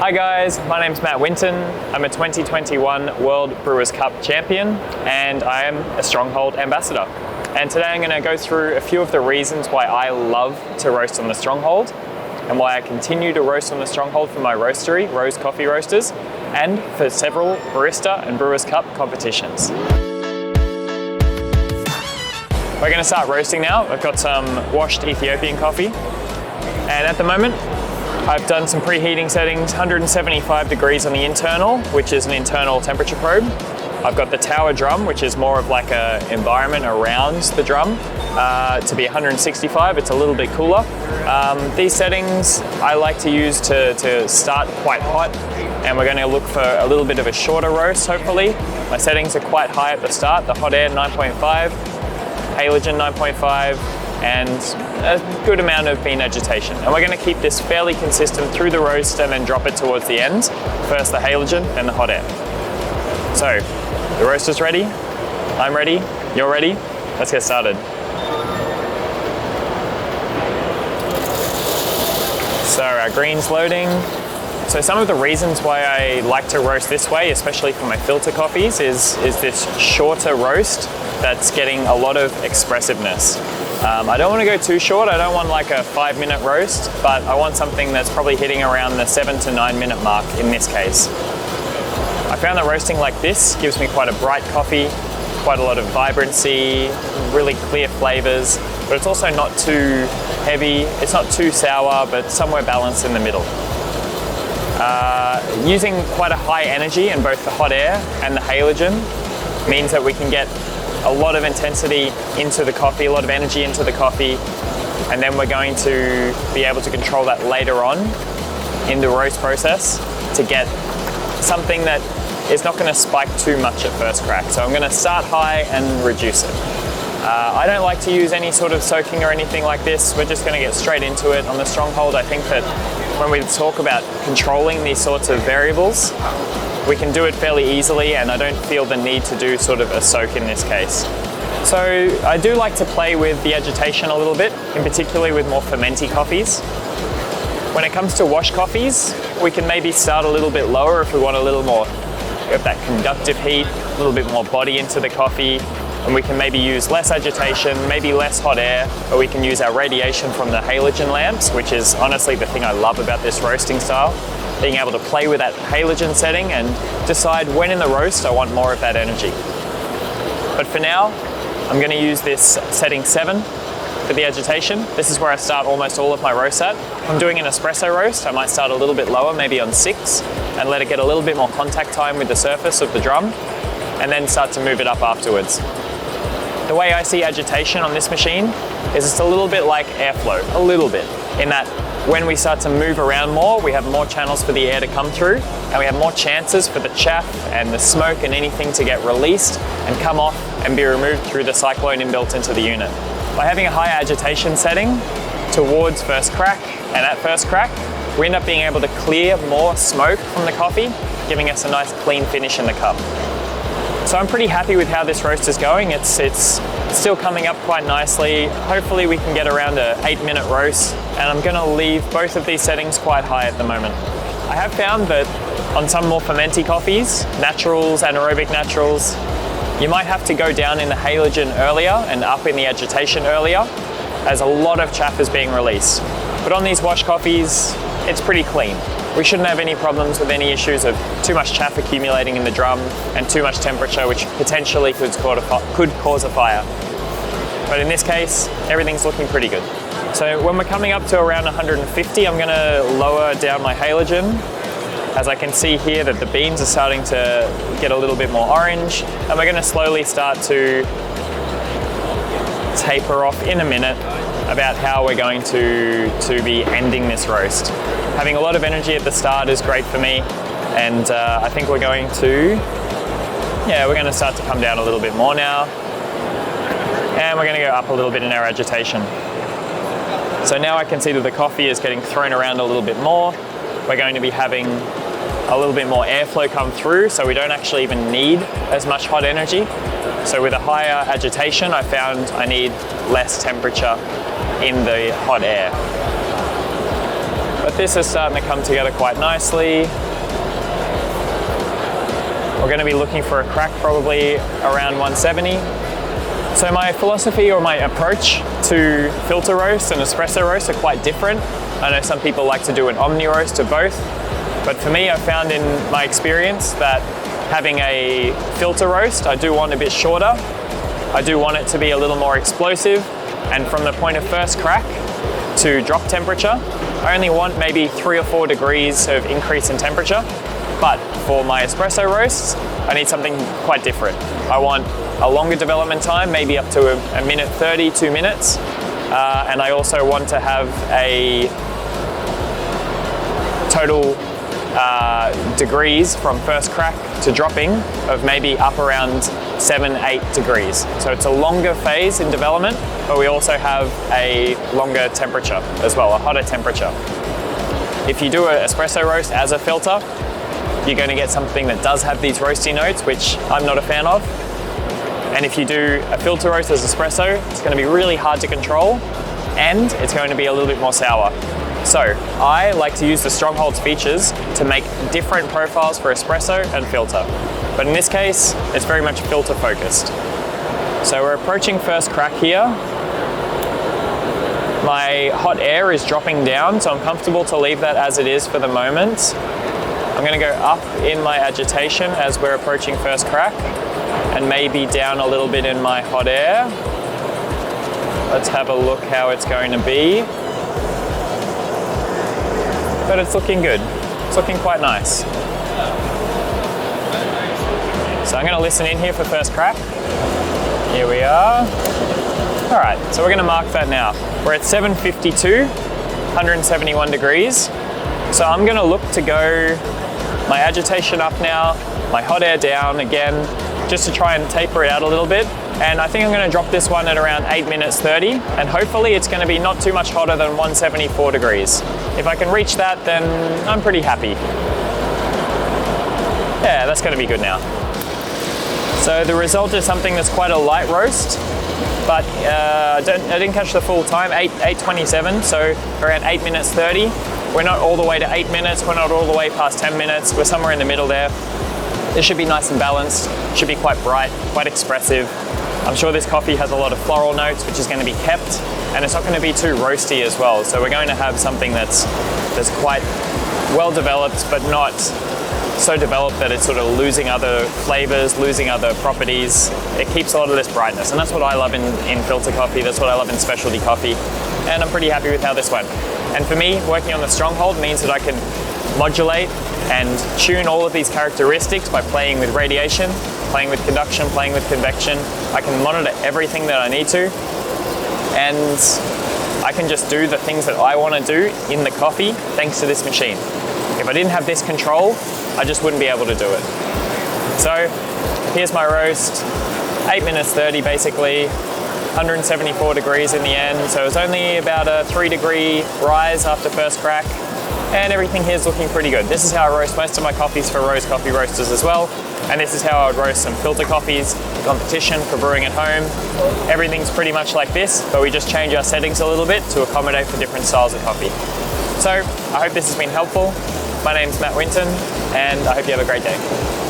Hi guys, my name's Matt Winton. I'm a 2021 World Brewers Cup champion and I am a Stronghold ambassador. And today I'm going to go through a few of the reasons why I love to roast on the Stronghold and why I continue to roast on the Stronghold for my roastery, Rose Coffee Roasters, and for several Barista and Brewers Cup competitions. We're going to start roasting now. I've got some washed Ethiopian coffee and at the moment I've done some preheating settings, 175 degrees on the internal, which is an internal temperature probe. I've got the tower drum, which is more of like an environment around the drum, to be 165. It's a little bit cooler. These settings I like to use to start quite hot, and we're going to look for a little bit of a shorter roast, hopefully. My settings are quite high at the start, the hot air 9.5, halogen 9.5, and a good amount of bean agitation. And we're going to keep this fairly consistent through the roast and then drop it towards the end. First the halogen, then the hot air. So, the roaster's ready, I'm ready, you're ready, let's get started. So our green's loading. So some of the reasons why I like to roast this way, especially for my filter coffees, is this shorter roast that's getting a lot of expressiveness. I don't want to go too short, I don't want like a 5-minute roast, but I want something that's probably hitting around the 7 to 9 minute mark in this case. I found that roasting like this gives me quite a bright coffee, quite a lot of vibrancy, really clear flavors, but it's also not too heavy, it's not too sour, but somewhere balanced in the middle. Using quite a high energy in both the hot air and the halogen means that we can get a lot of intensity into the coffee, a lot of energy into the coffee, and then we're going to be able to control that later on in the roast process to get something that is not going to spike too much at first crack. So I'm going to start high and reduce it. I don't like to use any sort of soaking or anything like this. We're just going to get straight into it. On the Stronghold, I think that when we talk about controlling these sorts of variables, we can do it fairly easily, and I don't feel the need to do sort of a soak in this case. So I do like to play with the agitation a little bit, in particularly with more fermenty coffees. When it comes to wash coffees, we can maybe start a little bit lower if we want a little more of that conductive heat, a little bit more body into the coffee, and we can maybe use less agitation, maybe less hot air, or we can use our radiation from the halogen lamps, which is honestly the thing I love about this roasting style. Being able to play with that halogen setting and decide when in the roast I want more of that energy. But for now, I'm going to use this setting 7 for the agitation. This is where I start almost all of my roasts at. If I'm doing an espresso roast, I might start a little bit lower, maybe on 6, and let it get a little bit more contact time with the surface of the drum, and then start to move it up afterwards. The way I see agitation on this machine is it's a little bit like airflow, a little bit, in that when we start to move around more, we have more channels for the air to come through, and we have more chances for the chaff and the smoke and anything to get released and come off and be removed through the cyclone inbuilt into the unit. By having a high agitation setting towards first crack, and at first crack, we end up being able to clear more smoke from the coffee, giving us a nice clean finish in the cup. So I'm pretty happy with how this roast is going. It's still coming up quite nicely. Hopefully we can get around a 8-minute roast, and I'm going to leave both of these settings quite high at the moment. I have found that on some more fermenty coffees, naturals, anaerobic naturals, you might have to go down in the halogen earlier and up in the agitation earlier, as a lot of chaff is being released. But on these wash coffees, it's pretty clean. We shouldn't have any problems with any issues of too much chaff accumulating in the drum and too much temperature, which potentially could cause a fire. But in this case, everything's looking pretty good. So when we're coming up to around 150, I'm going to lower down my halogen. As I can see here that the beans are starting to get a little bit more orange, and we're going to slowly start to taper off in a minute about how we're going to be ending this roast. Having a lot of energy at the start is great for me, and I think we're going to start to come down a little bit more now, and we're going to go up a little bit in our agitation. So now I can see that the coffee is getting thrown around a little bit more. We're going to be having a little bit more airflow come through, so we don't actually even need as much hot energy. So with a higher agitation, I found I need less temperature in the hot air. But this is starting to come together quite nicely. We're going to be looking for a crack probably around 170. So my philosophy or my approach to filter roast and espresso roast are quite different. I know some people like to do an omni roast of both, but for me, I found in my experience that having a filter roast, I do want a bit shorter. I do want it to be a little more explosive, and from the point of first crack to drop temperature, I only want maybe 3 or 4 degrees of increase in temperature. But for my espresso roasts, I need something quite different. I want a longer development time, maybe up to a minute 30, 2 minutes. And I also want to have a total degrees from first crack to dropping of maybe up around 7, 8 degrees. So it's a longer phase in development, but we also have a longer temperature as well, a hotter temperature. If you do an espresso roast as a filter, you're going to get something that does have these roasty notes, which I'm not a fan of. And if you do a filter roast as espresso, it's going to be really hard to control, and it's going to be a little bit more sour. So I like to use the Stronghold's features to make different profiles for espresso and filter. But in this case, it's very much filter focused. So we're approaching first crack here. My hot air is dropping down, so I'm comfortable to leave that as it is for the moment. I'm going to go up in my agitation as we're approaching first crack, and maybe down a little bit in my hot air. Let's have a look how it's going to be. But it's looking good. It's looking quite nice. So I'm going to listen in here for first crack. Here we are. All right, so we're going to mark that now. We're at 752, 171 degrees. So I'm going to look to go my agitation up now, my hot air down again, just to try and taper it out a little bit. And I think I'm going to drop this one at around 8 minutes 30, and hopefully it's going to be not too much hotter than 174 degrees. If I can reach that, then I'm pretty happy. Yeah, that's going to be good now. So the result is something that's quite a light roast, but I didn't catch the full time, 8:27, so around 8 minutes 30. We're not all the way to 8 minutes, we're not all the way past 10 minutes, we're somewhere in the middle there. This should be nice and balanced, should be quite bright, quite expressive. I'm sure this coffee has a lot of floral notes, which is going to be kept, and it's not going to be too roasty as well. So we're going to have something that's quite well developed, but not so developed that it's sort of losing other flavors, losing other properties. It keeps a lot of this brightness, and that's what I love in filter coffee, that's what I love in specialty coffee, and I'm pretty happy with how this went. And for me, working on the Stronghold means that I can modulate and tune all of these characteristics by playing with radiation, playing with conduction, playing with convection. I can monitor everything that I need to, and I can just do the things that I want to do in the coffee thanks to this machine. If I didn't have this control, I just wouldn't be able to do it. So here's my roast, 8 minutes 30 basically, 174 degrees in the end, so it's only about a 3-degree rise after first crack, and everything here is looking pretty good. This is how I roast most of my coffees for Rose Coffee Roasters as well, and this is how I would roast some filter coffees, competition for brewing at home. Everything's pretty much like this, but we just change our settings a little bit to accommodate for different styles of coffee. So I hope this has been helpful. My name's Matt Winton, and I hope you have a great day.